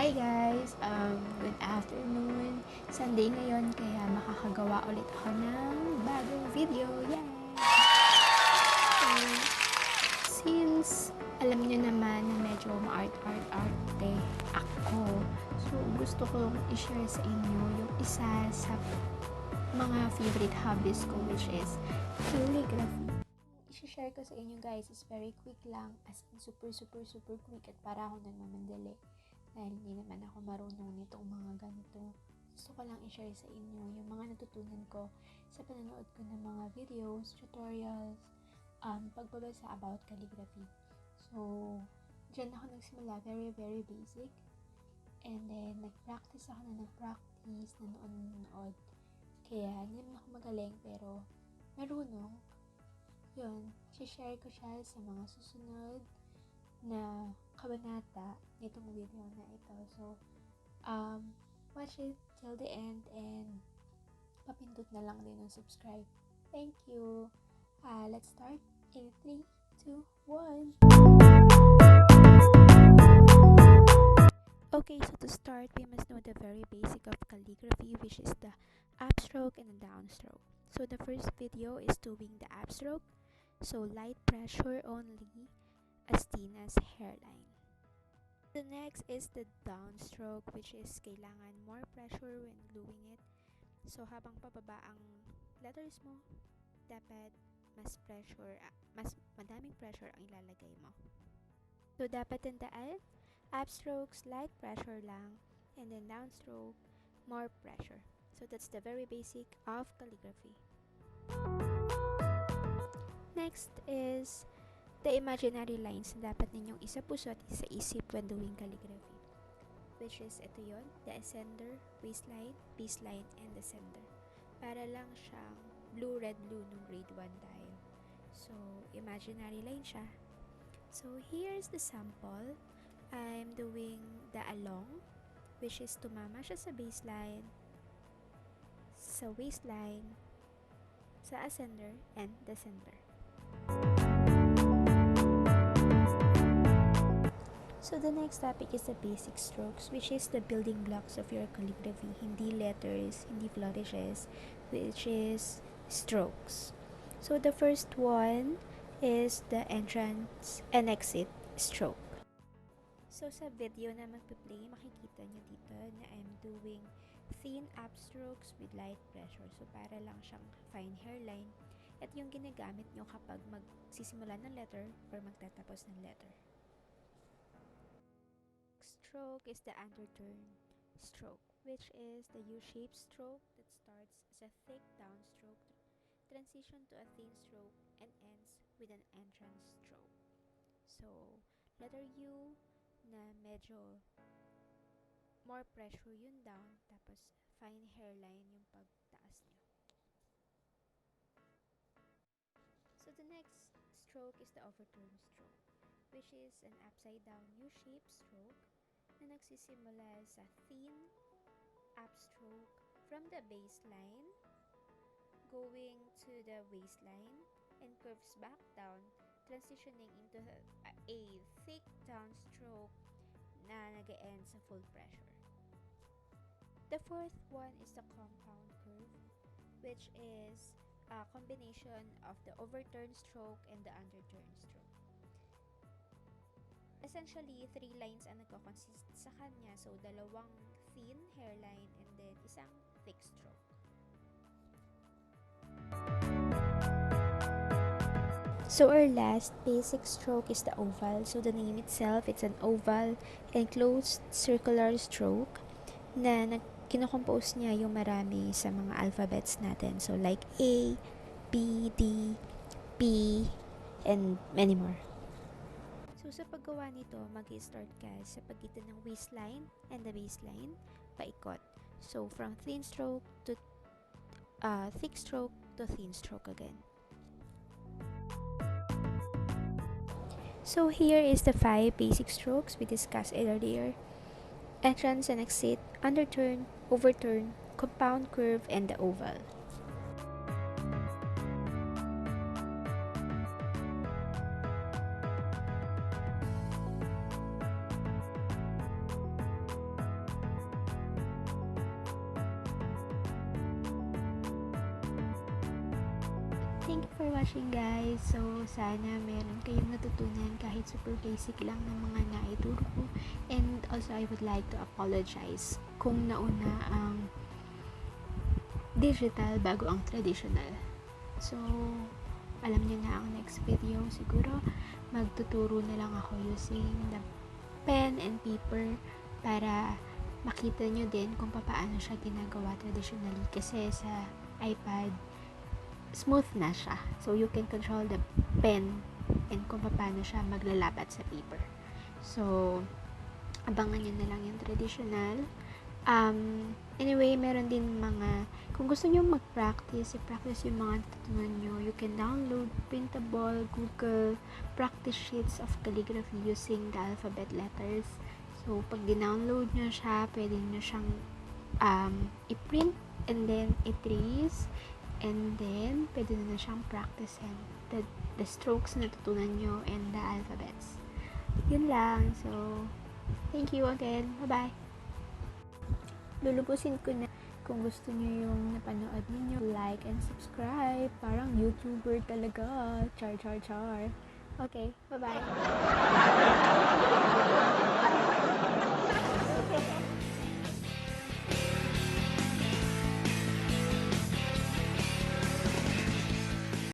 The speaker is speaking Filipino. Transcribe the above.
Hi guys! Good afternoon. Sunday ngayon kaya makakagawa ulit ako ng bagong video. Yay! So, since alam niyo naman na medyo ma-arte ako, so gusto kong i-share sa inyo yung isa sa mga favorite hobbies ko, which is calligraphy. I-share ko sa inyo guys is very quick lang, as in super quick at para ako nagmamandali. Dahil hindi naman ako marunong nitong mga ganito. Gusto ko lang i-share sa inyo yung mga natutunan ko sa panonood ko ng mga videos, tutorials, pagbabasa about calligraphy. So, dyan ako nagsimula, very basic. And then, nag-practice ako na nanonood. Kaya, hindi naman ako magaling, pero marunong. Yun, share ko siya sa mga susunod na kabanata nitong video na ito. So, watch it till the end and papindot na lang din ng subscribe. Thank you. Let's start in 3, 2, 1. Okay, so to start, we must know the very basic of calligraphy, which is the upstroke and the downstroke. So the first video is doing the upstroke. So light pressure only, as thin as hairline. The next is the downstroke, which is kailangan more pressure when gluing it. So habang pababa ang letters mo, dapat mas madaming pressure ang ilalagay mo. So dapat tandaan, upstrokes light pressure lang, and then downstroke more pressure. So that's the very basic of calligraphy. Next is the imaginary lines na dapat ninyong isa-puso at isa-isip when doing calligraphy. Which is, ito yon, the ascender, waistline, baseline, and descender. Para lang siyang blue, red, blue nung grade 1 tayo. So, imaginary line siya. So, here's the sample. I'm doing the along, which is tumama siya sa baseline, sa waistline, sa ascender, and descender. So the next topic is the basic strokes, which is the building blocks of your calligraphy. Hindi letters, hindi flourishes, which is strokes. So the first one is the entrance and exit stroke. So sa video na magpe-play, makikita nyo dito na I'm doing thin upstrokes with light pressure. So para lang siyang fine hairline. At yung ginagamit nyo kapag magsisimula ng letter or magtatapos ng letter. Stroke is the underturn stroke, which is the U-shaped stroke that starts as a thick downstroke, transition to a thin stroke, and ends with an entrance stroke. So, letter U na medyo more pressure yun down, tapos fine hairline yung pagtaas nyo. So, the next stroke is the overturn stroke, which is an upside down U-shaped stroke na nagsisimula sa thin upstroke from the baseline going to the waistline and curves back down, transitioning into a thick downstroke na nag-end sa full pressure. The fourth one is the compound curve, which is a combination of the overturn stroke and the underturn stroke. Essentially, 3 lines ang nagko-consist sa kanya. So, dalawang thin hairline and then isang thick stroke. So, our last basic stroke is the oval. So, the name itself, it's an oval enclosed circular stroke na kinocompose niya yung marami sa mga alphabets natin. So, like A, B, D, P, and many more. So, sa paggawa nito, mag-i-start ka sa pagitan ng waistline and the baseline, paikot. So, from thin stroke to thick stroke to thin stroke again. So, here is the 5 basic strokes we discussed earlier. Entrance and exit, underturn, overturn, compound curve, and the oval. thank you for watching, guys. So, sana meron kayong natutunan kahit super basic lang ng mga naituro ko. And also, I would like to apologize kung nauna ang digital bago ang traditional. So, alam niyo na ang next video. Siguro, magtuturo na lang ako using the pen and paper para makita nyo din kung paano siya ginagawa traditionally. Kasi sa iPad, smooth na siya. So, you can control the pen and kung paano siya maglalapat sa paper. So, abangan nyo na lang yung traditional. Anyway, meron din mga, kung gusto nyo mag-practice, i-practice yung mga natutunan nyo, you can download printable Google practice sheets of calligraphy using the alphabet letters. So, pag di-download nyo siya, pwede nyo siyang i-print and then i-trace and then pwede na siyang practicein the strokes na natutunan nyo and the alphabets. Yun lang. So, thank you again. Bye-bye. Lulubusin ko na kung gusto niyo yung napanood niyo, like and subscribe. Parang YouTuber talaga. Char, char, char. Okay, bye-bye.